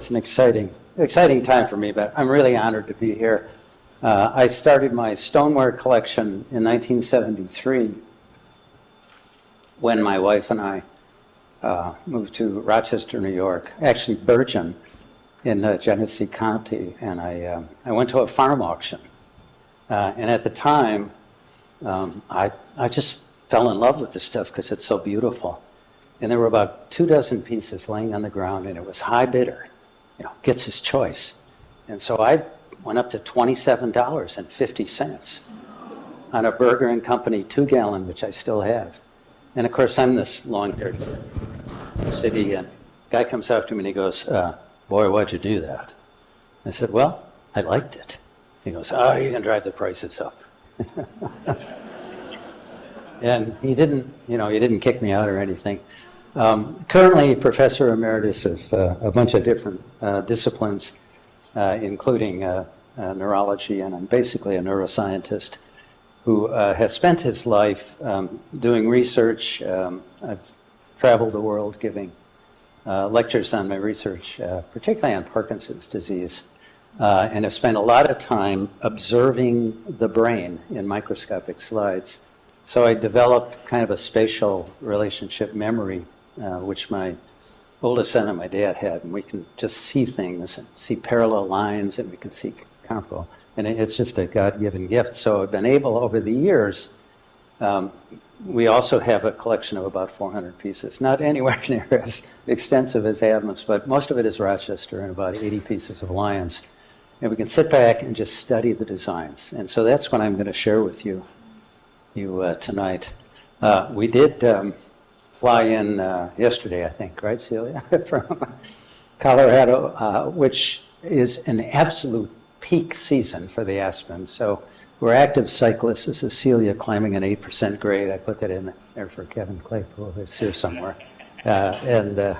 it's an exciting time for me, but I'm really honored to be here. I started my Stoneware collection in 1973 when my wife and I moved to Rochester, New York, actually Bergen in Genesee County, and I went to a farm auction. And at the time, I just fell in love with this stuff because it's so beautiful. And there were about 24 pieces laying on the ground, and it was high bidder, gets his choice. And so I went up to $27.50 on a Burger and Company 2-gallon, which I still have. And of course, I'm this long-haired city, and a guy comes up to me and he goes, boy, why'd you do that? I said, well, I liked it. He goes, oh, you're going to drive the prices up. And he didn't kick me out or anything. Currently, Professor Emeritus of a bunch of different disciplines, including neurology, and I'm basically a neuroscientist who has spent his life doing research. I've traveled the world giving lectures on my research, particularly on Parkinson's disease, and have spent a lot of time observing the brain in microscopic slides. So I developed kind of a spatial relationship memory, which my oldest son and my dad had, and we can just see things and see parallel lines, and we can see comparable. And it's just a God-given gift. So I've been able, over the years, we also have a collection of about 400 pieces, not anywhere near as extensive as Adams, but most of it is Rochester and about 80 pieces of Lyons. And we can sit back and just study the designs. And so that's what I'm going to share with you tonight. We did fly in yesterday, I think, right, Celia, from Colorado, which is an absolute peak season for the aspen. So we're active cyclists. This is Celia climbing an 8% grade. I put that in there for Kevin Claypool. It's here somewhere. And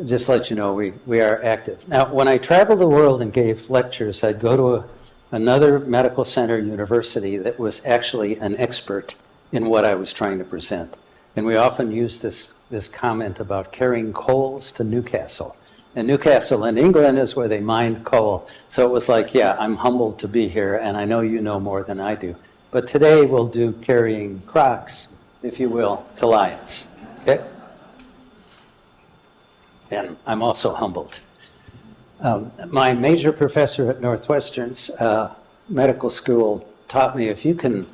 just to let you know, we are active. Now, when I traveled the world and gave lectures, I'd go to another medical center university that was actually an expert in what I was trying to present. And we often use this comment about carrying coals to Newcastle. And Newcastle in England is where they mined coal. So it was like, yeah, I'm humbled to be here, and I know you know more than I do. But today we'll do carrying Crocs, if you will, to Lyons. Okay? And I'm also humbled. My major professor at Northwestern's medical school taught me if you can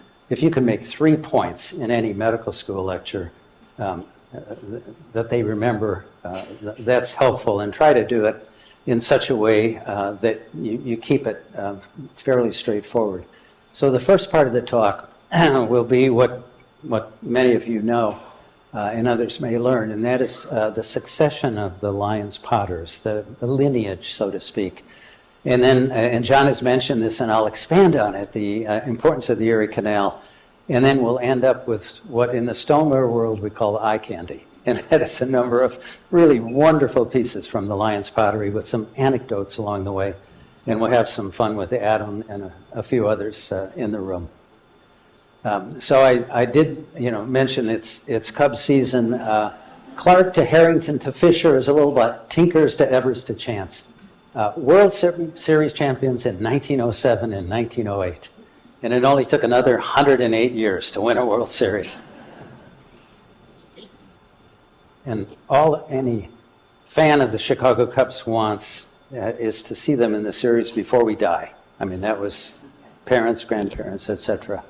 make 3 points in any medical school lecture that they remember, that's helpful, and try to do it in such a way that you keep it fairly straightforward. So the first part of the talk will be what many of you know and others may learn, and that is the succession of the Lyons potters, the lineage, so to speak. And then, and John has mentioned this, and I'll expand on it, the importance of the Erie Canal. And then we'll end up with what in the stoneware world we call eye candy. And that is a number of really wonderful pieces from the Lyons pottery with some anecdotes along the way. And we'll have some fun with Adam and a few others in the room. So I did mention it's Cub season. Clark to Harrington to Fisher is a little bit Tinkers to Evers to Chance. World Series champions in 1907 and 1908. And it only took another 108 years to win a World Series. And all any fan of the Chicago Cubs wants is to see them in the series before we die. I mean, that was parents, grandparents, etc.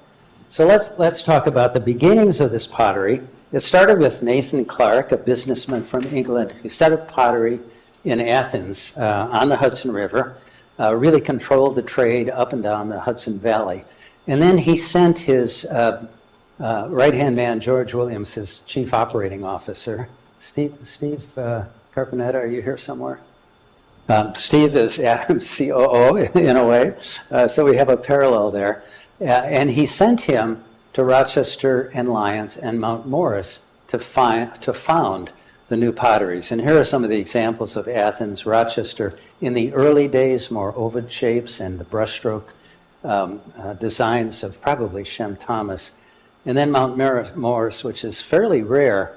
So let's talk about the beginnings of this pottery. It started with Nathan Clark, a businessman from England, who set up pottery in Athens on the Hudson River, really controlled the trade up and down the Hudson Valley. And then he sent his right-hand man, George Williams, his chief operating officer. Steve Carpenetta, are you here somewhere? Steve is Adam's COO in a way, so we have a parallel there. And he sent him to Rochester and Lyons and Mount Morris to found the new potteries. And here are some of the examples of Athens, Rochester. In the early days, more oval shapes and the brushstroke designs of probably Shem Thomas. And then Mount Morris, which is fairly rare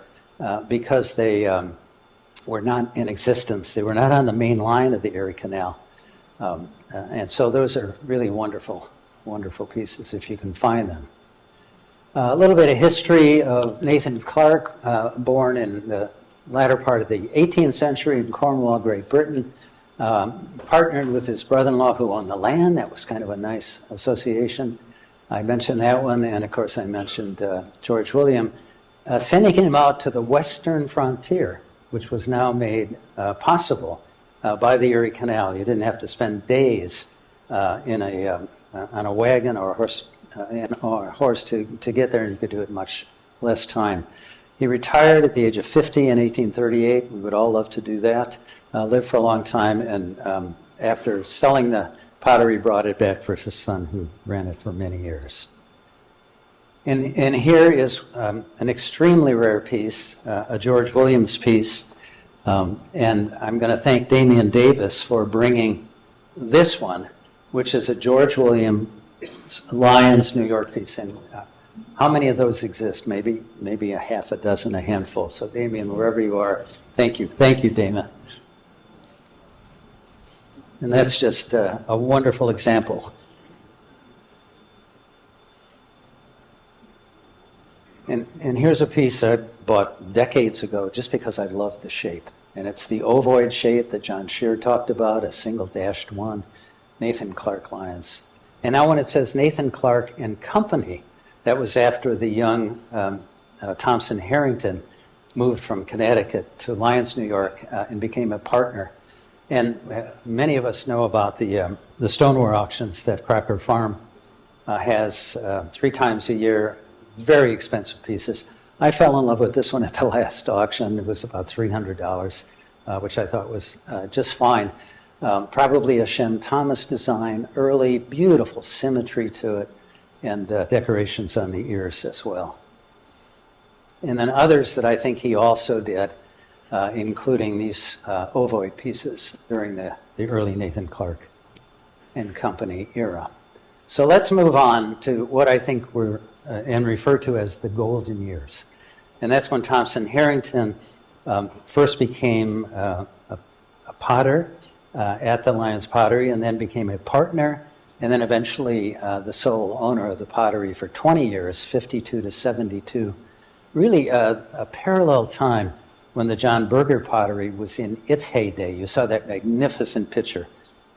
because they were not in existence. They were not on the main line of the Erie Canal. And so those are really wonderful, wonderful pieces if you can find them. A little bit of history of Nathan Clark, born in the latter part of the 18th century in Cornwall, Great Britain, partnered with his brother-in-law who owned the land. That was kind of a nice association. I mentioned that one, and of course I mentioned George William, sending him out to the western frontier, which was now made possible by the Erie Canal. You didn't have to spend days on a wagon or a horse to get there, and you could do it in much less time. He retired at the age of 50 in 1838. We would all love to do that. Lived for a long time, and after selling the pottery, brought it back for his son, who ran it for many years. And here is an extremely rare piece, a George Williams piece, and I'm going to thank Damian Davis for bringing this one, which is a George Williams Lyons, New York piece. And how many of those exist? Maybe a half a dozen, a handful. So Damian, wherever you are, thank you, Damian. And that's just a wonderful example. And here's a piece I bought decades ago just because I loved the shape. And it's the ovoid shape that John Shear talked about, a single dashed one, Nathan Clark Lyons. And now when it says Nathan Clark and Company, that was after the young Thompson Harrington moved from Connecticut to Lyons, New York, and became a partner. And many of us know about the Stoneware auctions that Crocker Farm has 3 times a year, very expensive pieces. I fell in love with this one at the last auction. It was about $300, which I thought was just fine. Probably a Shem Thomas design, early, beautiful symmetry to it, and decorations on the ears as well. And then others that I think he also did, including these ovoid pieces during the early Nathan Clark and Company era. So let's move on to what I think were and refer to as the golden years. And that's when Thompson Harrington first became a potter at the Lyons Pottery, and then became a partner, and then eventually the sole owner of the pottery for 20 years, 52 to 72. Really a parallel time when the John Berger pottery was in its heyday. You saw that magnificent picture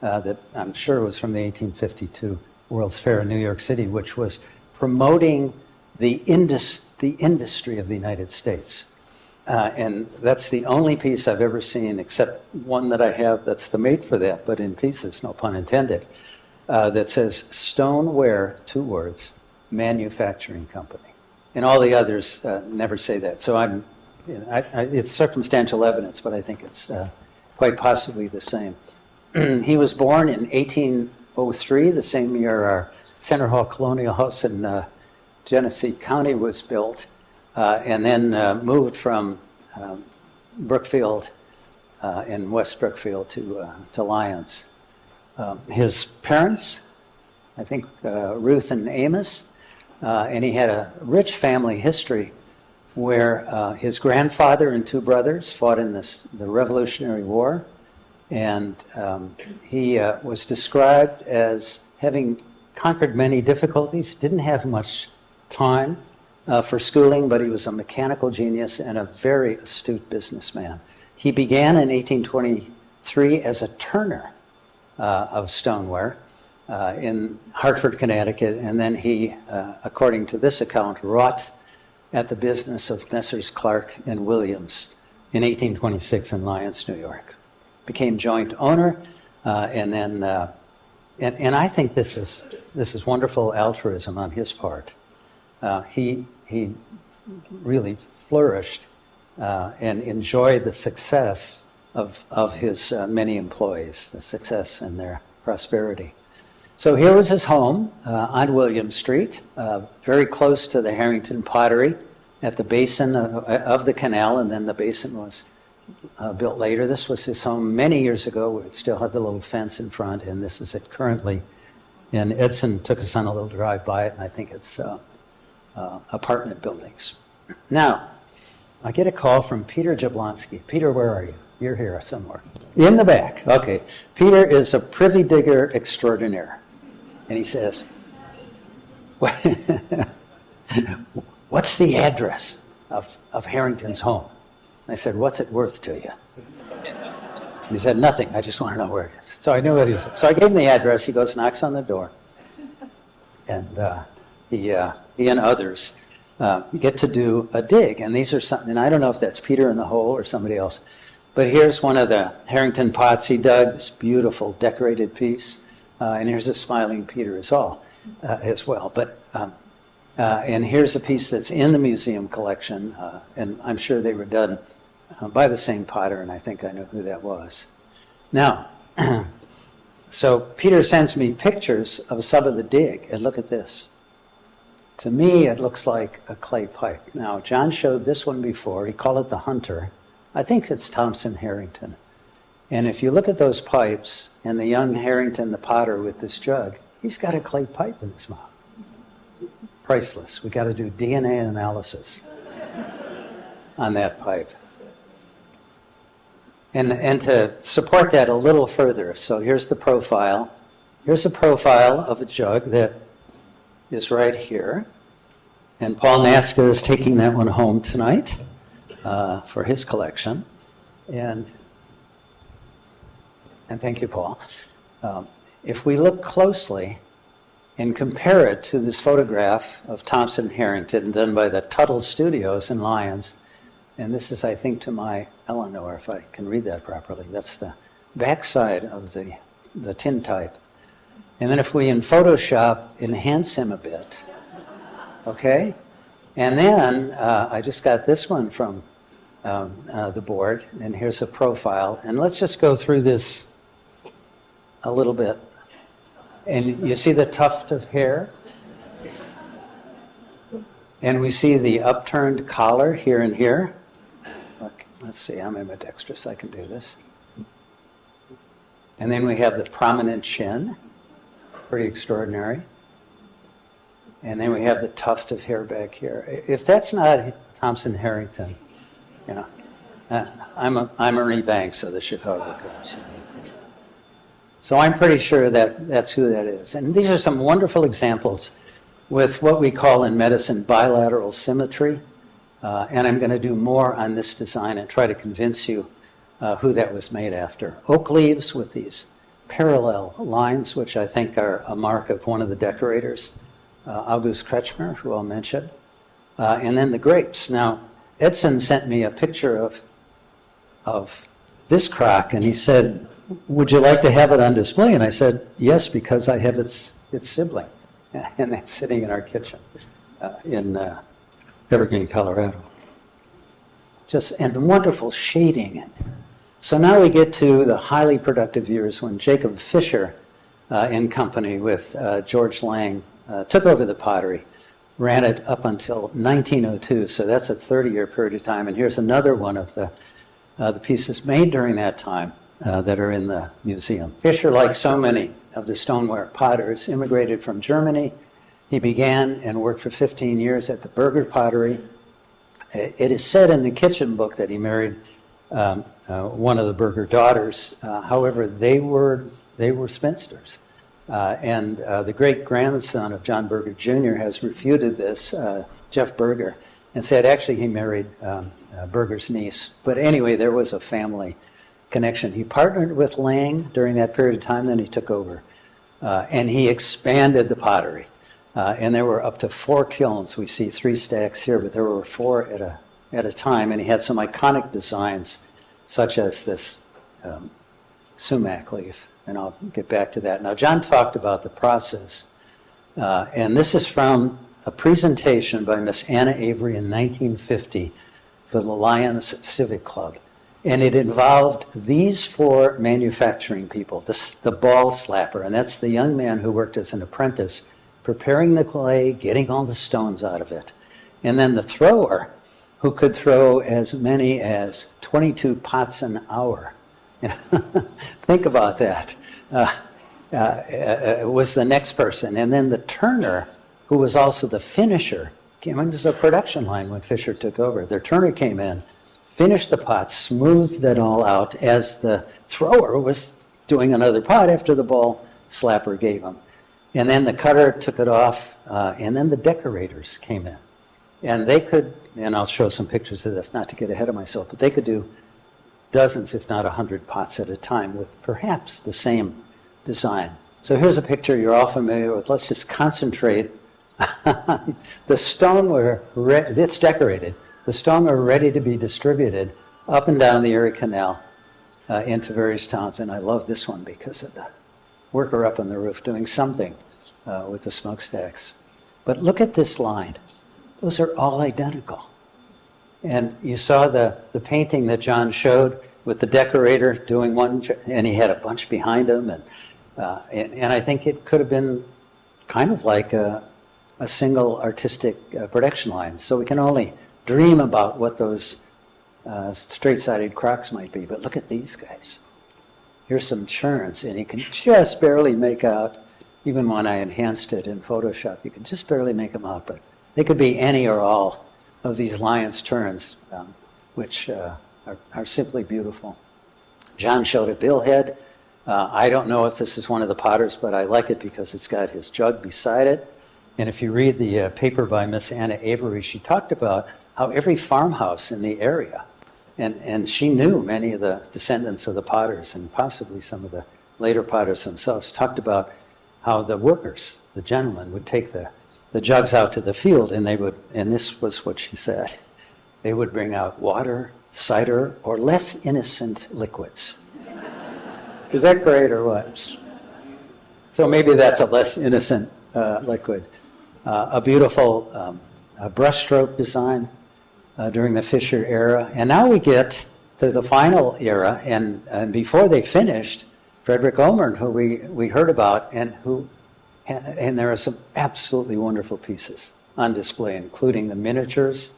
that I'm sure was from the 1852 World's Fair in New York City, which was promoting the industry of the United States. And that's the only piece I've ever seen, except one that I have that's the mate for that, but in pieces, no pun intended, that says Stoneware, 2 words, Manufacturing Company. And all the others never say that. So it's circumstantial evidence, but I think it's quite possibly the same. He was born in 1803, the same year our Center Hall Colonial House in Genesee County was built, and then moved from Brookfield in West Brookfield to Lyons. His parents, I think Ruth and Amos, and he had a rich family history where his grandfather and 2 brothers fought in the Revolutionary War, and he was described as having conquered many difficulties, didn't have much time for schooling, but he was a mechanical genius and a very astute businessman. He began in 1823 as a turner of stoneware in Hartford, Connecticut, and then he, according to this account, wrought at the business of Messrs. Clark and Williams in 1826 in Lyons, New York. Became joint owner, and then, and I think this is wonderful altruism on his part. He really flourished and enjoyed the success of his many employees, the success and their prosperity. So here was his home on William Street, very close to the Harrington Pottery at the basin of the canal, and then the basin was built later. This was his home many years ago. It still had the little fence in front, and this is it currently. And Edson took us on a little drive by it, and I think it's apartment buildings. Now, I get a call from Peter Jablonski. Peter, where are you? You're here somewhere. In the back. Okay. Peter is a privy digger extraordinaire. And he says, what's the address of Harrington's home? I said, what's it worth to you? He said, nothing. I just want to know where it is. So I knew what he was. So I gave him the address. He goes, knocks on the door. And he and others get to do a dig. And these are something, and I don't know if that's Peter in the hole or somebody else, but here's one of the Harrington pots he dug, this beautiful decorated piece. And here's a smiling Peter as well. But and here's a piece that's in the museum collection, and I'm sure they were done by the same potter, and I think I know who that was. Now, so Peter sends me pictures of some of the dig, and look at this. To me, it looks like a clay pipe. Now, John showed this one before. He called it the Hunter. I think it's Thompson Harrington. And if you look at those pipes, and the young Harrington, the potter with this jug, he's got a clay pipe in his mouth. Priceless. We got to do DNA analysis on that pipe. And to support that a little further, so here's the profile. Here's a profile of a jug that is right here. And Paul Naska is taking that one home tonight for his collection. And thank you, Paul. If we look closely and compare it to this photograph of Thompson Harrington done by the Tuttle Studios in Lyons, and this is, I think, to my Eleanor, if I can read that properly. That's the backside of the tintype. And then if we, in Photoshop, enhance him a bit, okay? And then I just got this one from the board, and here's a profile. And let's just go through this a little bit. And you see the tuft of hair? And we see the upturned collar here and here. Look, let's see, I'm ambidextrous, I can do this. And then we have the prominent chin, pretty extraordinary. And then we have the tuft of hair back here. If that's not Thompson Harrington, you know, I'm Ernie Banks of the Chicago Cubs. So I'm pretty sure that that's who that is. And these are some wonderful examples with what we call in medicine bilateral symmetry. And I'm going to do more on this design and try to convince you who that was made after. Oak leaves with these parallel lines, which I think are a mark of one of the decorators, August Kretschmer, who I'll mention. And then the grapes. Now, Edson sent me a picture of this crock, and he said, would you like to have it on display? And I said, yes, because I have its sibling. And that's sitting in our kitchen in Evergreen, Colorado. And wonderful shading. So now we get to the highly productive years when Jacob Fisher in company with George Lang took over the pottery, ran it up until 1902. So that's a 30-year period of time. And here's another one of the pieces made during that time that are in the museum. Fisher, like so many of the Stoneware potters, immigrated from Germany. He began and worked for 15 years at the Berger pottery. It is said in the kitchen book that he married one of the Berger daughters. However, they were spinsters. And the great-grandson of John Berger Jr. has refuted this, Jeff Berger, and said actually he married Berger's niece. But anyway, there was a family connection. He partnered with Lang during that period of time, then he took over. And he expanded the pottery. And there were up to 4 kilns. We see 3 stacks here, but there were 4 at a time. And he had some iconic designs, such as this sumac leaf. And I'll get back to that. Now, John talked about the process. And this is from a presentation by Miss Anna Avery in 1950 for the Lyons Civic Club. And it involved these 4 manufacturing people, the ball slapper, and that's the young man who worked as an apprentice, preparing the clay, getting all the stones out of it. And then the thrower, who could throw as many as 22 pots an hour. Think about that. Was the next person. And then the turner, who was also the finisher, came in as a production line when Fisher took over. Their turner came in, finished the pot, smoothed it all out as the thrower was doing another pot after the ball slapper gave him. And then the cutter took it off, and then the decorators came in. And they could, and I'll show some pictures of this, not to get ahead of myself, but they could do dozens, if not 100 pots at a time with perhaps the same design. So here's a picture you're all familiar with. Let's just concentrate on the stoneware. It's decorated. The stoneware ready to be distributed up and down the Erie Canal into various towns. And I love this one because of the worker up on the roof doing something with the smokestacks. But look at this line. Those are all identical. And you saw the painting that John showed with the decorator doing one, and he had a bunch behind him. And I think it could have been kind of like a single artistic production line. So we can only dream about what those straight-sided crocks might be. But look at these guys. Here's some churns, and you can just barely make out, even when I enhanced it in Photoshop, you can just barely make them out. But they could be any or all of these Lyons turns, which are simply beautiful. John showed a billhead. I don't know if this is one of the potters, but I like it because it's got his jug beside it. And if you read the paper by Miss Anna Avery, she talked about how every farmhouse in the area, and she knew many of the descendants of the potters and possibly some of the later potters themselves, talked about how the workers, the gentlemen, would take the jugs out to the field, and they would, and this was what she said, they would bring out water, cider, or less innocent liquids. Is that great or what? So maybe that's a less innocent liquid. A beautiful brushstroke design during the Fisher era. And now we get to the final era, and before they finished, Frederick Omern, who we heard about, and there are some absolutely wonderful pieces on display, including the miniatures,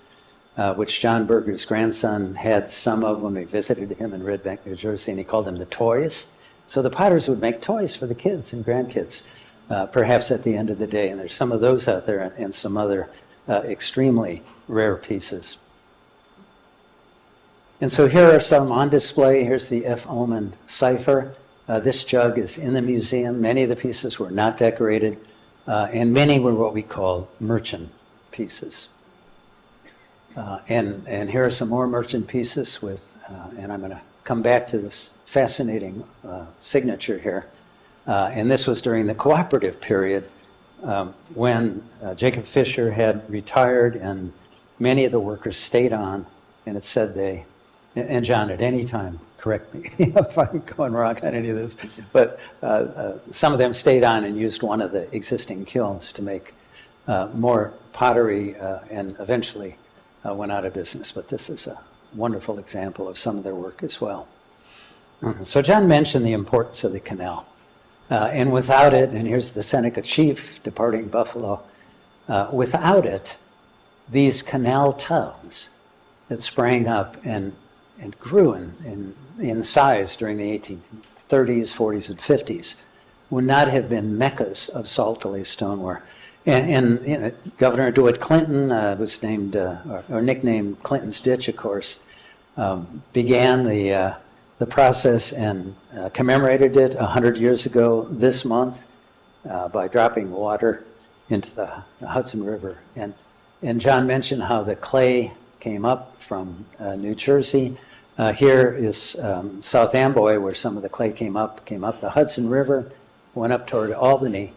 which John Berger's grandson had some of when we visited him in Red Bank, New Jersey, and he called them the toys. So the potters would make toys for the kids and grandkids, perhaps at the end of the day. And there's some of those out there and some other extremely rare pieces. And so here are some on display. Here's the F. Oman cipher. This jug is in the museum. Many of the pieces were not decorated, and many were what we call merchant pieces. And here are some more merchant pieces with, and I'm going to come back to this fascinating signature here. And this was during the cooperative period when Jacob Fisher had retired and many of the workers stayed on, and it said they, and John, at any time, correct me if I'm going wrong on any of this, but some of them stayed on and used one of the existing kilns to make more pottery and eventually went out of business. But this is a wonderful example of some of their work as well. So John mentioned the importance of the canal. And without it, and here's the Seneca chief departing Buffalo, without it, these canal towns that sprang up and grew in size during the 1830s, 40s, and 50s would not have been meccas of salt-to-lay stoneware. And you know, Governor DeWitt Clinton was named, or nicknamed Clinton's Ditch, of course, began the process and commemorated it 100 years ago this month by dropping water into the Hudson River. And John mentioned how the clay came up from New Jersey. Here is South Amboy, where some of the clay came up the Hudson River, went up toward Albany,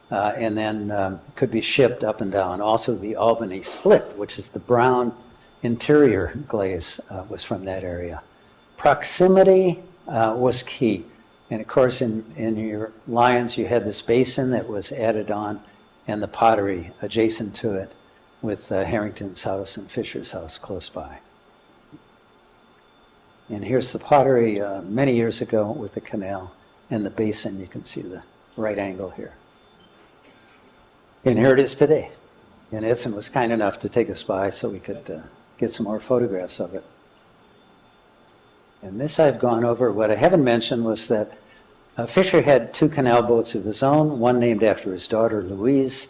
and then could be shipped up and down. Also the Albany slip, which is the brown interior glaze, was from that area. Proximity was key. And of course, in your Lyons, you had this basin that was added on, and the pottery adjacent to it, with Harrington's house and Fisher's house close by. And here's the pottery many years ago with the canal and the basin. You can see the right angle here. And here it is today. And Edson was kind enough to take us by so we could get some more photographs of it. And this I've gone over. What I haven't mentioned was that Fisher had two canal boats of his own, one named after his daughter, Louise,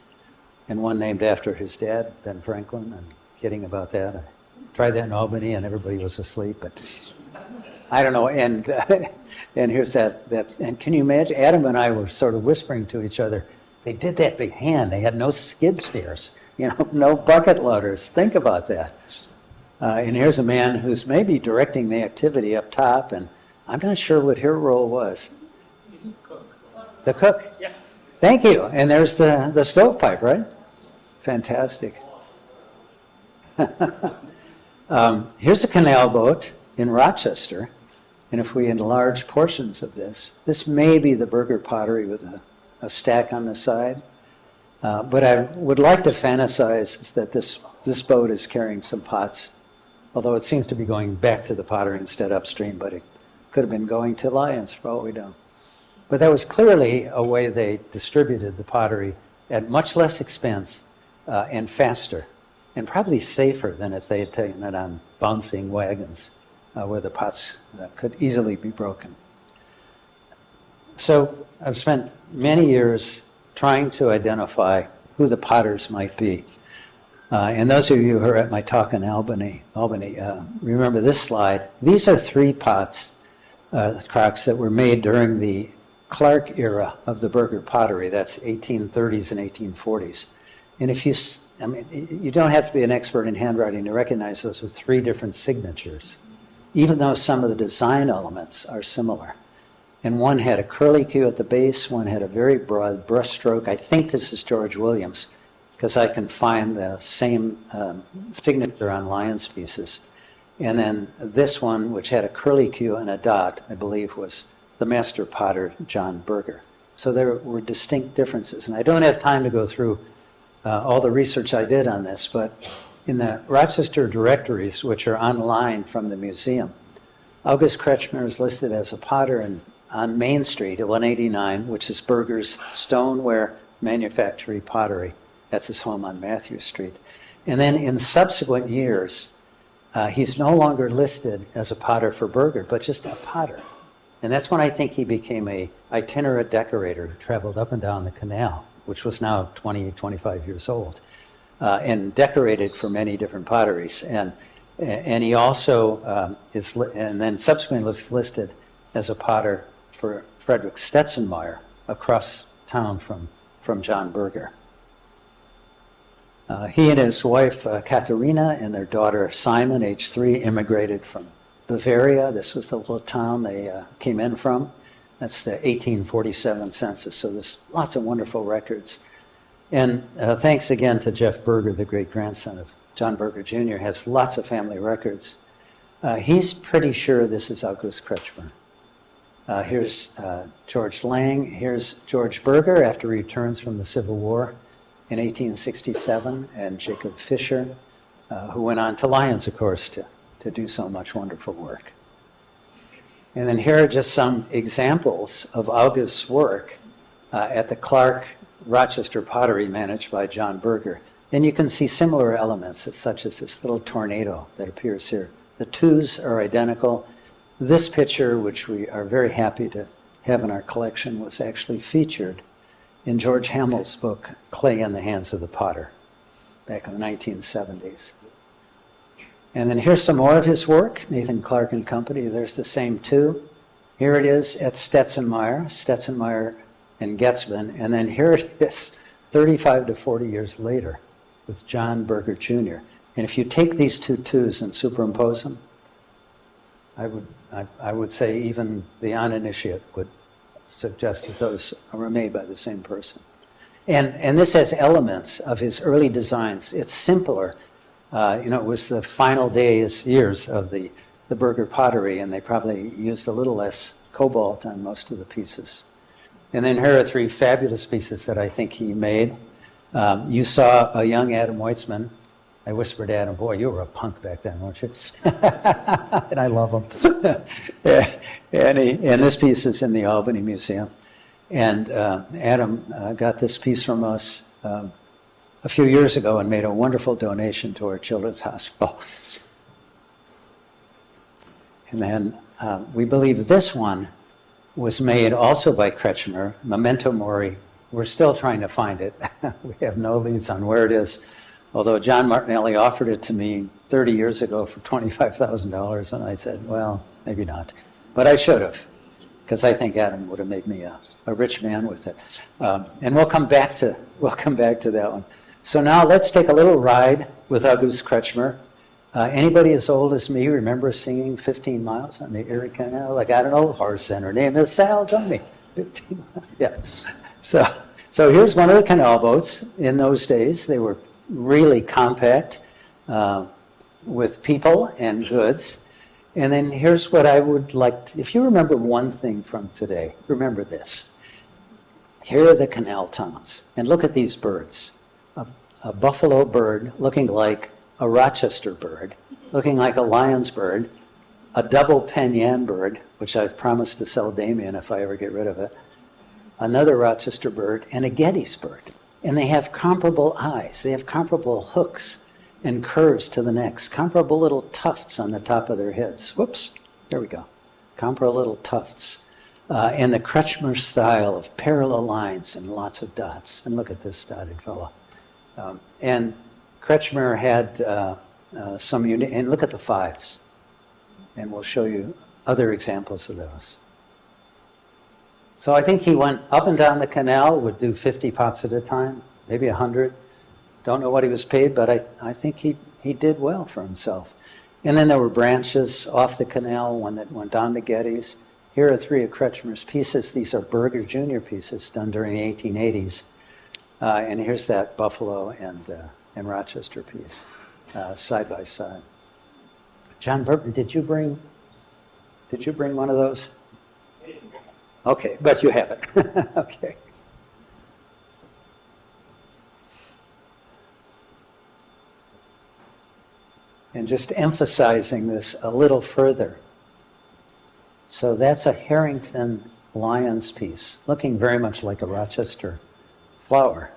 and one named after his dad, Ben Franklin. I'm kidding about that. I tried that in Albany, and everybody was asleep. But I don't know. And and here's that. And can you imagine? Adam and I were sort of whispering to each other. They did that by hand. They had no skid steers, no bucket loaders. Think about that. And here's a man who's maybe directing the activity up top, and I'm not sure what her role was. He's the cook. The cook? Yeah. Thank you. And there's the stovepipe, right? Fantastic. Here's a canal boat in Rochester. And if we enlarge portions of this may be the Berger pottery with a stack on the side. But I would like to fantasize that this boat is carrying some pots, although it seems to be going back to the pottery instead upstream, but it could have been going to Lyons for all we know. But that was clearly a way they distributed the pottery at much less expense and faster, and probably safer than if they had taken it on bouncing wagons where the pots could easily be broken. So I've spent many years trying to identify who the potters might be. And those of you who are at my talk in Albany, remember this slide. These are 3 pots, crocks that were made during the Clark era of the Berger pottery. That's 1830s and 1840s. And you don't have to be an expert in handwriting to recognize those are 3 different signatures, even though some of the design elements are similar. And one had a curly Q at the base, one had a very broad brushstroke. I think this is George Williams, because I can find the same signature on Lyons pieces. And then this one, which had a curly Q and a dot, I believe was the master potter, John Berger. So there were distinct differences. And I don't have time to go through all the research I did on this, but in the Rochester directories, which are online from the museum, August Kretschmer is listed as a potter on Main Street at 189, which is Berger's Stoneware Manufactory Pottery. That's his home on Matthew Street. And then in subsequent years, he's no longer listed as a potter for Berger, but just a potter. And that's when I think he became an itinerant decorator who traveled up and down the canal, which was now 20, 25 years old, and decorated for many different potteries. And he also and then subsequently was listed as a potter for Frederick Stetzenmeyer across town from John Berger. He and his wife, Katharina, and their daughter, Simon, age 3, immigrated from Bavaria. This was the little town they came in from. That's the 1847 census, so there's lots of wonderful records. And thanks again to Jeff Berger, the great-grandson of John Berger Jr., has lots of family records. He's pretty sure this is August Kretschmer. Here's George Lang. Here's George Berger after he returns from the Civil War in 1867, and Jacob Fisher, who went on to Lyons, of course, to do so much wonderful work. And then here are just some examples of August's work at the Clark Rochester Pottery managed by John Berger. And you can see similar elements, such as this little tornado that appears here. The 2s are identical. This picture, which we are very happy to have in our collection, was actually featured in George Hamill's book, Clay in the Hands of the Potter, back in the 1970s. And then here's some more of his work, Nathan Clark and Company. There's the same 2. Here it is at Stetzenmeyer and Getzman. And then here it is 35 to 40 years later with John Berger Jr. And if you take these 2 2s and superimpose them, I would say even the uninitiate would suggest that those were made by the same person. And this has elements of his early designs. It's simpler. It was the final years of the Berger pottery, and they probably used a little less cobalt on most of the pieces. And then here are 3 fabulous pieces that I think he made. You saw a young Adam Weitzman. I whispered to Adam, boy, you were a punk back then, weren't you? And I love him. And this piece is in the Albany Museum. And Adam got this piece from us a few years ago and made a wonderful donation to our children's hospital. And then we believe this one was made also by Kretschmer, Memento Mori, we're still trying to find it. We have no leads on where it is, although John Martinelli offered it to me 30 years ago for $25,000, and I said, well, maybe not. But I should have, because I think Adam would have made me a rich man with it. And we'll come back to that one. So now let's take a little ride with August Kretschmer. Anybody as old as me remember singing 15 miles on the Erie Canal? I got an old horse and her name is Sal, don't me? 15 miles. Yeah. So here's one of the canal boats in those days. They were really compact with people and goods. And then here's what I would like to, if you remember one thing from today, remember this. Here are the canal towns. And look at these birds. A buffalo bird looking like a Rochester bird, looking like a Lyons bird, a double Penyan bird, which I've promised to sell Damien if I ever get rid of it, another Rochester bird, and a Gettysburg. And they have comparable eyes. They have comparable hooks and curves to the necks, comparable little tufts on the top of their heads. Whoops, there we go. Comparable little tufts. And the Kretschmer style of parallel lines and lots of dots. And look at this dotted fellow. And Kretschmer had some unique, and look at the fives. And we'll show you other examples of those. So I think he went up and down the canal, would do 50 pots at a time, maybe 100. Don't know what he was paid, but I think he did well for himself. And then there were branches off the canal, one that went down to Getty's. Here are three of Kretschmer's pieces. These are Berger Jr. pieces done during the 1880s. And here's that Buffalo and Rochester piece, side by side. John Burton, did you bring one of those? Okay, but you have it. Okay. And just emphasizing this a little further. So that's a Harrington Lyons piece, looking very much like a Rochester flower.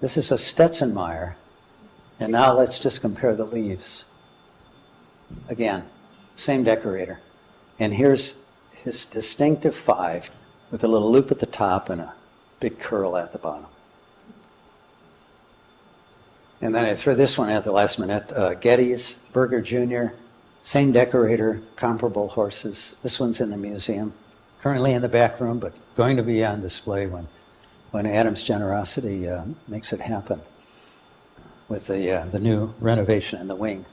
This is a Stetzenmeyer. And now let's just compare the leaves. Again, same decorator. And here's his distinctive 5 with a little loop at the top and a big curl at the bottom. And then I threw this one at the last minute. Getty's, Berger Jr., same decorator, comparable horses. This one's in the museum, currently in the back room, but going to be on display when Adam's generosity makes it happen with the new renovation in the wing.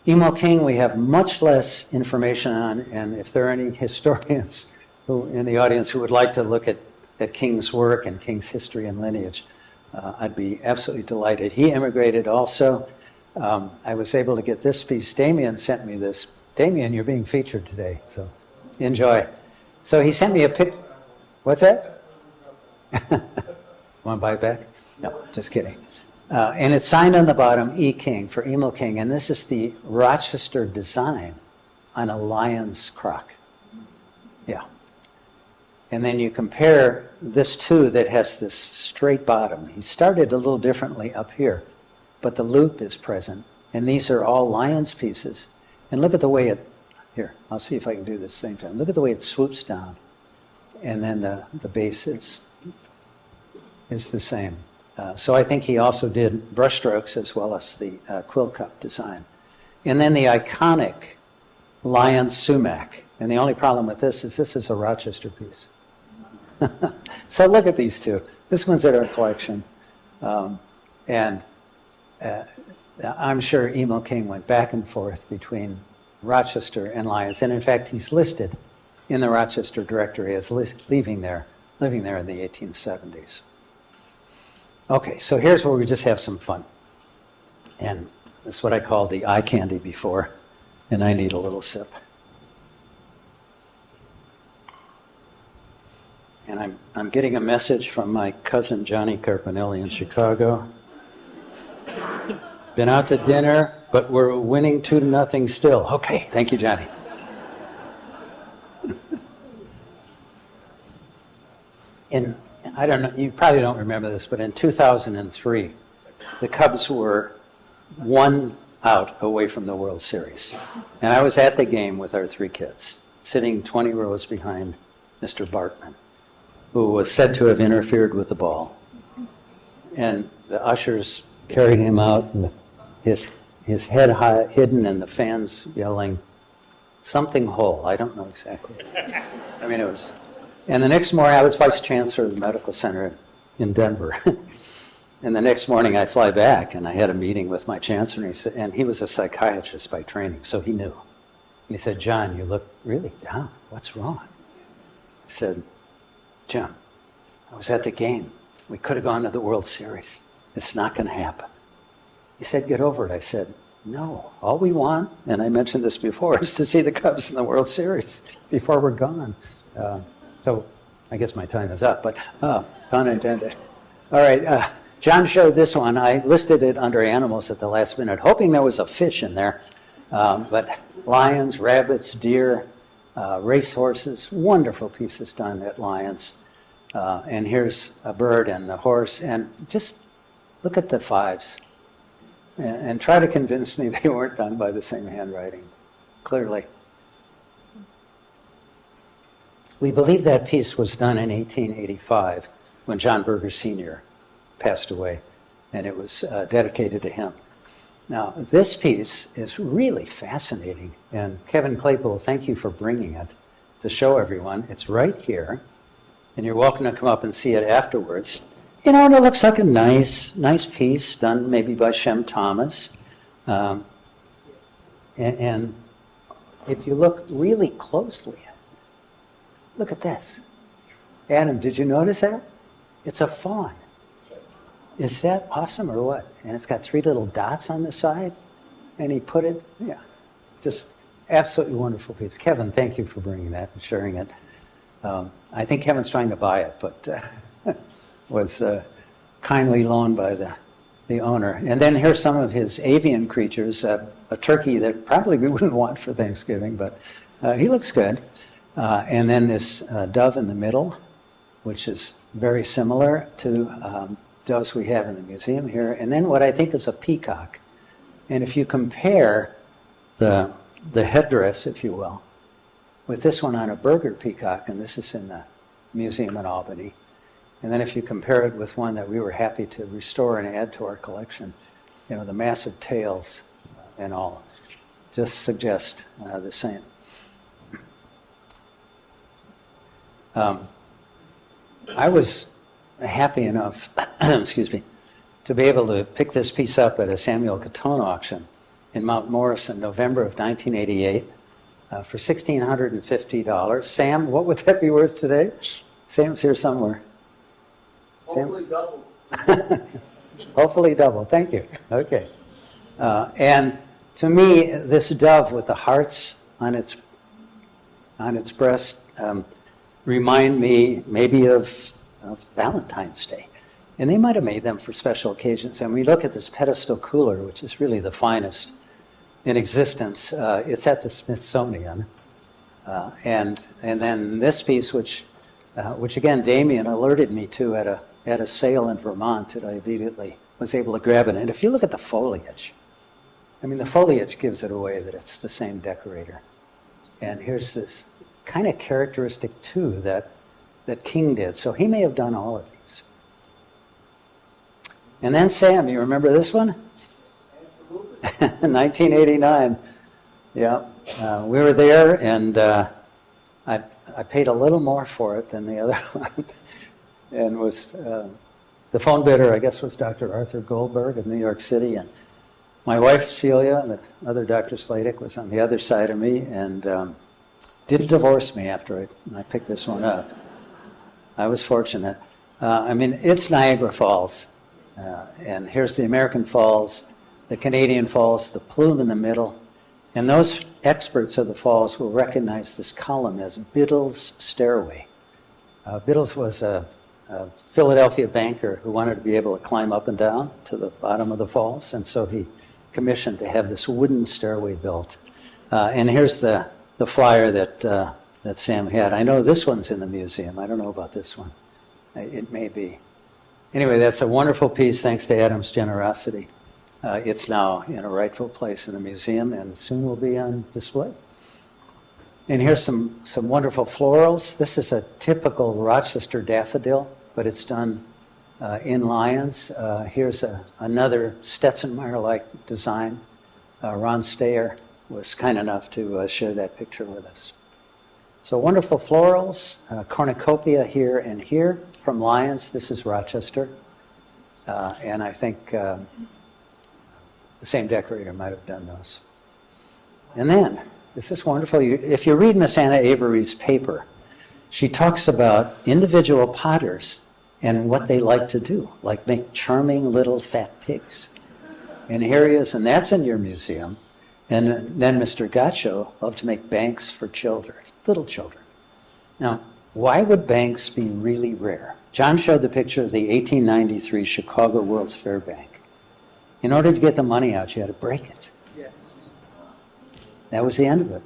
Emo King, we have much less information on, and if there are any historians who in the audience who would like to look at King's work and King's history and lineage, I'd be absolutely delighted. He immigrated also. I was able to get this piece. Damien sent me this. Damien, you're being featured today, so enjoy. So he sent me a pic. What's that? Want to buy it back? No, just kidding. And it's signed on the bottom, E. King, for Emo King. And this is the Rochester design on a Lyons crock. Yeah. And then you compare this too that has this straight bottom. He started a little differently up here, but the loop is present. And these are all Lyons pieces. And look at the way here, I'll see if I can do this same time. Look at the way it swoops down. And then the base is the same. So I think he also did brushstrokes as well as the quill cup design. And then the iconic Lyons sumac. And the only problem with this is a Rochester piece. So look at these two. This one's at our collection. And I'm sure Emo King went back and forth between Rochester and Lyons. And in fact, he's listed in the Rochester directory as living there in the 1870s. Okay, so here's where we just have some fun. And this is what I called the eye candy before, and I need a little sip. And I'm getting a message from my cousin Johnny Carpinelli in Chicago. Been out to dinner, but we're winning 2-0 still. Okay, thank you, Johnny. And I don't know, you probably don't remember this, but in 2003, the Cubs were 1 out away from the World Series. And I was at the game with our 3 kids, sitting 20 rows behind Mr. Bartman. who was said to have interfered with the ball. And the ushers carried him out with his head high, hidden and the fans yelling, something whole. I don't know exactly. I mean, it was. And the next morning, I was vice chancellor of the medical center in Denver. And the next morning, I fly back, and I had a meeting with my chancellor, and he was a psychiatrist by training, so he knew. And he said, John, you look really down. What's wrong? I said, Jim, I was at the game. We could have gone to the World Series. It's not going to happen. He said, get over it. I said, no, all we want, and I mentioned this before, is to see the Cubs in the World Series before we're gone. So I guess my time is up, but pun intended. All right, John showed this one. I listed it under animals at the last minute, hoping there was a fish in there. But lions, rabbits, deer, racehorses, wonderful pieces done at Lyons. And here's a bird and the horse. And just look at the fives. And try to convince me they weren't done by the same handwriting, clearly. We believe that piece was done in 1885 when John Berger Sr. passed away, and it was dedicated to him. Now, this piece is really fascinating, and Kevin Claypool, thank you for bringing it to show everyone. It's right here, and you're welcome to come up and see it afterwards. You know, and it looks like a nice piece done maybe by Shem Thomas. And if you look really closely, look at this. Adam, did you notice that? It's a fawn. Is that awesome or what? And it's got 3 little dots on the side. And he put it, yeah, just absolutely wonderful piece. Kevin, thank you for bringing that and sharing it. I think Kevin's trying to buy it, but was kindly loaned by the owner. And then here's some of his avian creatures, a turkey that probably we wouldn't want for Thanksgiving, but he looks good. And then this dove in the middle, which is very similar to doves we have in the museum here. And then what I think is a peacock. And if you compare the headdress, if you will, with this one on a Berger peacock, and this is in the museum in Albany, and then if you compare it with one that we were happy to restore and add to our collection, you know, the massive tails and all, just suggest the same. I was happy enough, excuse me, to be able to pick this piece up at a Samuel Catone auction in Mount Morris in November of 1988 for $1,650. Sam, what would that be worth today? Sam's here somewhere. Hopefully double. Hopefully double. Thank you. Okay. And to me, this dove with the hearts on its breast remind me maybe of Valentine's Day. And they might have made them for special occasions. And we look at this pedestal cooler, which is really the finest in existence. It's at the Smithsonian. And then this piece, which again, Damien alerted me to at a sale in Vermont that I immediately was able to grab it. And if you look at the foliage, I mean, the foliage gives it away that it's the same decorator. And here's this kind of characteristic, too, that King did. So he may have done all of these. And then Sam, you remember this one? 1989. Yeah. We were there, and I paid a little more for it than the other one. And was the phone bidder, I guess, was Dr. Arthur Goldberg of New York City. And my wife, Celia, and the other Dr. Sladek was on the other side of me, and didn't divorce me after I picked this one up. I was fortunate. I mean, it's Niagara Falls. And here's the American Falls, the Canadian Falls, the plume in the middle. And those experts of the falls will recognize this column as Biddle's Stairway. Biddle's was a Philadelphia banker who wanted to be able to climb up and down to the bottom of the falls, and so he commissioned to have this wooden stairway built. And here's the flyer that Sam had. I know this one's in the museum. I don't know about this one. It may be. Anyway, that's a wonderful piece, thanks to Adam's generosity. It's now in a rightful place in the museum and soon will be on display. And here's some wonderful florals. This is a typical Rochester daffodil, but it's done in Lyons. Here's another Stetson-Meyer-like design. Ron Stayer was kind enough to share that picture with us. So wonderful florals, cornucopia here and here from Lyons. This is Rochester. And I think the same decorator might have done those. And then, this is wonderful. If you read Miss Anna Avery's paper, she talks about individual potters and what they like to do, like make charming little fat pigs. And here he is, and that's in your museum. And then Mr. Gaccio loved to make banks for children, little children. Now, why would banks be really rare? John showed the picture of the 1893 Chicago World's Fair Bank. In order to get the money out, you had to break it. Yes. That was the end of it.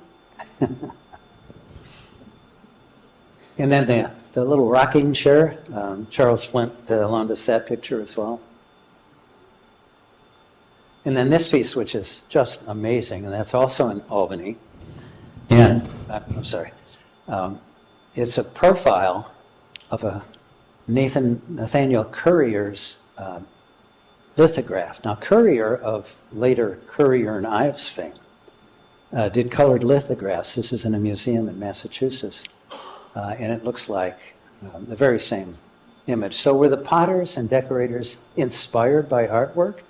And then the little rocking chair, Charles Flint loaned us that picture as well. And then this piece, which is just amazing, and that's also in Albany. And, I'm sorry, it's a profile of a Nathaniel Currier's lithograph. Now, Currier, of later Currier and Ives fame, did colored lithographs. This is in a museum in Massachusetts, and it looks like the very same image. So were the potters and decorators inspired by artwork?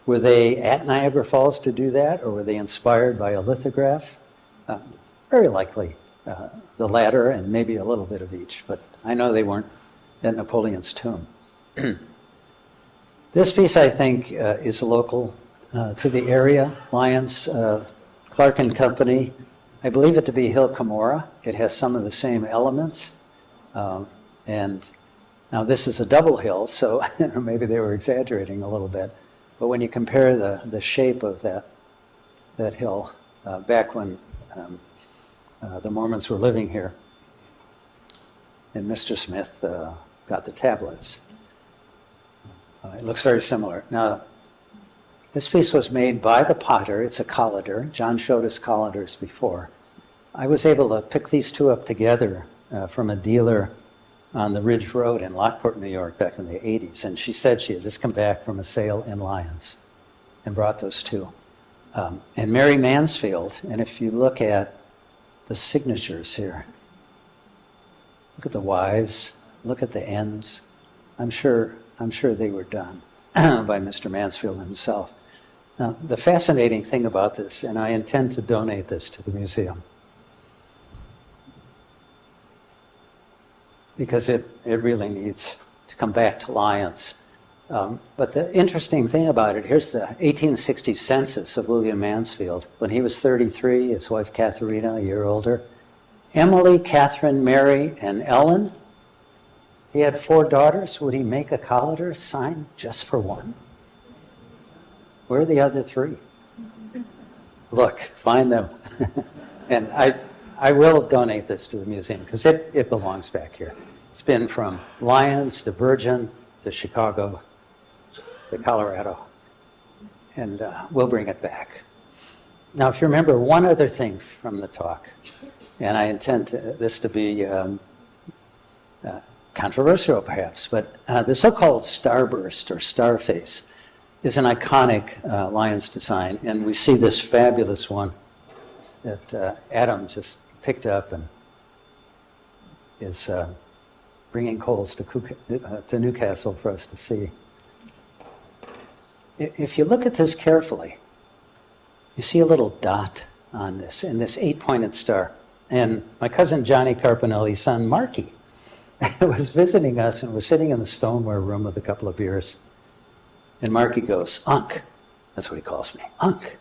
Were they at Niagara Falls to do that, or were they inspired by a lithograph? Very likely the latter, and maybe a little bit of each, but I know they weren't at Napoleon's tomb. This piece, I think, is local to the area. Lyons, Clark and Company. I believe it to be Hill Cumorah. It has some of the same elements. And now this is a double hill, so maybe they were exaggerating a little bit. But when you compare the shape of that hill back when the Mormons were living here, and Mr. Smith got the tablets, it looks very similar. Now, this piece was made by the potter. It's a colander. John showed us colanders before. I was able to pick these two up together from a dealer on the Ridge Road in Lockport, New York, back in the 80s. And she said she had just come back from a sale in Lyons and brought those two. And Mary Mansfield, and if you look at the signatures here, look at the Y's, look at the N's. I'm sure they were done by Mr. Mansfield himself. Now, the fascinating thing about this, and I intend to donate this to the museum, because it really needs to come back to Lyons. But the interesting thing about it, here's the 1860 census of William Mansfield. When he was 33, his wife Katharina, a year older. Emily, Catherine, Mary, and Ellen. He had 4 daughters. Would he make a colander sign just for one? Where are the other 3? Look, find them. And I will donate this to the museum because it belongs back here. It's been from Lyons to Virgin to Chicago to Colorado, and we'll bring it back. Now, if you remember one other thing from the talk, and I intend this to be controversial perhaps, but the so-called starburst or star face is an iconic Lyons design, and we see this fabulous one that Adam just picked up and is bringing coals to Newcastle for us to see. If you look at this carefully, you see a little dot on this, and this 8-pointed star. And my cousin Johnny Carpinelli's son, Marky, was visiting us, and was sitting in the Stoneware room with a couple of beers. And Marky goes, "Unc," that's what he calls me, "Unc,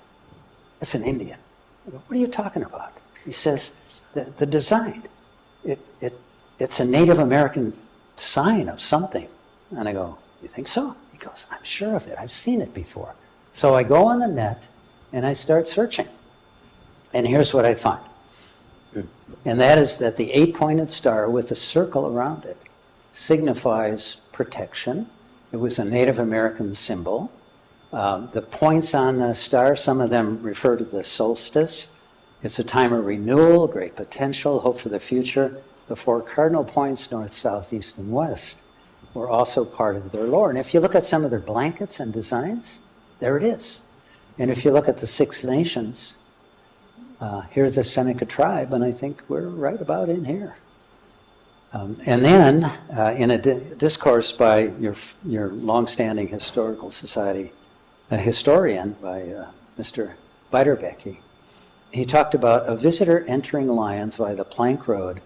that's an Indian." I go, "What are you talking about?" He says, the design, it's a Native American sign of something. And I go, "You think so?" He goes, "I'm sure of it. I've seen it before." So I go on the net and I start searching. And here's what I find. And that is that the 8-pointed star with a circle around it signifies protection. It was a Native American symbol. The points on the star, some of them refer to the solstice. It's a time of renewal, great potential, hope for the future. The four cardinal points, north, south, east, and west, were also part of their lore. And if you look at some of their blankets and designs, there it is. And if you look at the Six Nations, here's the Seneca tribe, and I think we're right about in here. And then, in a discourse by your longstanding historical society, a historian by Mr. Beiderbecke, he talked about a visitor entering Lyons by the plank road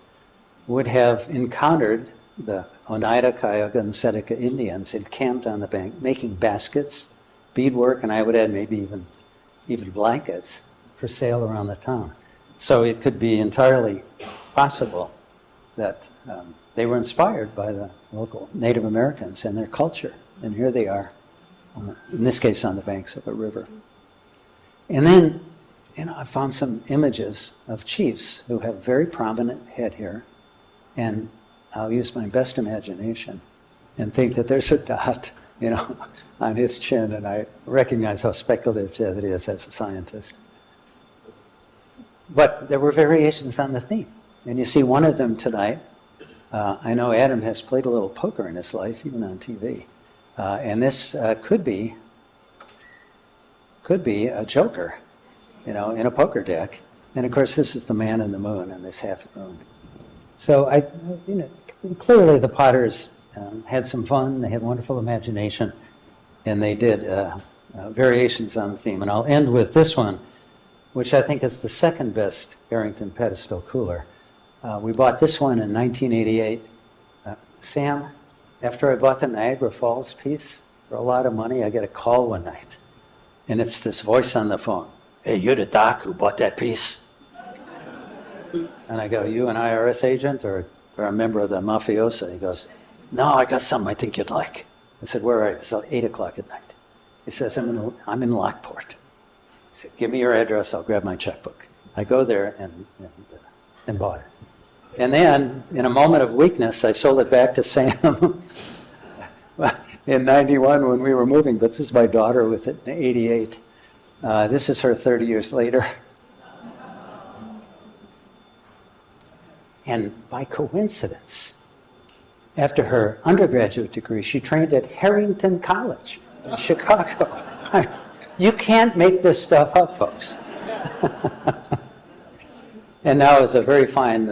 would have encountered the Oneida, Cayuga, and Seneca Indians encamped on the bank, making baskets, beadwork, and I would add maybe even blankets for sale around the town. So it could be entirely possible that they were inspired by the local Native Americans and their culture. And here they are, in this case on the banks of a river. And then, I found some images of chiefs who have very prominent head hair, and I'll use my best imagination and think that there's a dot, on his chin, and I recognize how speculative it is as a scientist. But there were variations on the theme, and you see one of them tonight. I know Adam has played a little poker in his life, even on TV, and this could be a joker, in a poker deck. And of course, this is the man in the moon and this half moon. So clearly the potters had some fun. They had wonderful imagination, and they did variations on the theme. And I'll end with this one, which I think is the second best Harrington pedestal cooler. We bought this one in 1988. Sam, after I bought the Niagara Falls piece for a lot of money, I get a call one night, and it's this voice on the phone. Hey, you're the doc who bought that piece? And I go, you an IRS agent or a member of the mafiosa? He goes, no, I got something I think you'd like. I said, where are you? It's 8 o'clock at night. He says, I'm in Lockport. He said, give me your address, I'll grab my checkbook. I go there and bought it. And then, in a moment of weakness, I sold it back to Sam in 91 when we were moving, but this is my daughter with it in 88. This is her 30 years later. And by coincidence, after her undergraduate degree, she trained at Harrington College in Chicago. You can't make this stuff up, folks. And now is a very fine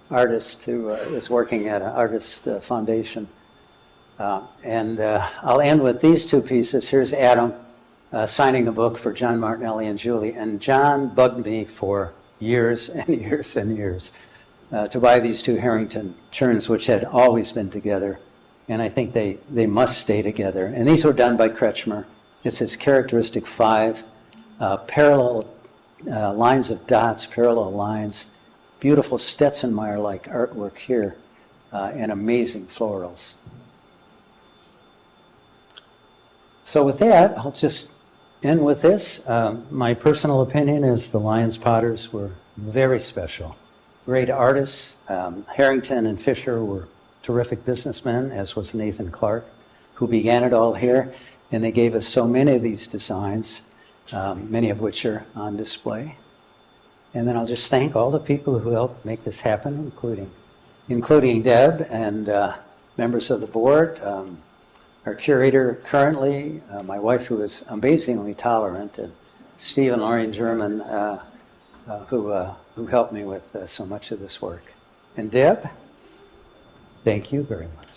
artist who is working at an artist foundation. And I'll end with these two pieces. Here's Adam signing a book for John Martinelli and Julie. And John bugged me for years and years and years to buy these two Harrington churns, which had always been together. And I think they must stay together. And these were done by Kretschmer. It's his characteristic 5, parallel lines of dots, parallel lines, beautiful Stetzenmeyer-like artwork here, and amazing florals. So with that, I'll just end with this. My personal opinion is the Lyons potters were very special. Great artists. Harrington and Fisher were terrific businessmen, as was Nathan Clark, who began it all here. And they gave us so many of these designs, many of which are on display. And then I'll just thank all the people who helped make this happen, including Deb and members of the board, our curator currently, my wife who is amazingly tolerant, and Steve and Lorraine German who helped me with so much of this work. And Deb, thank you very much.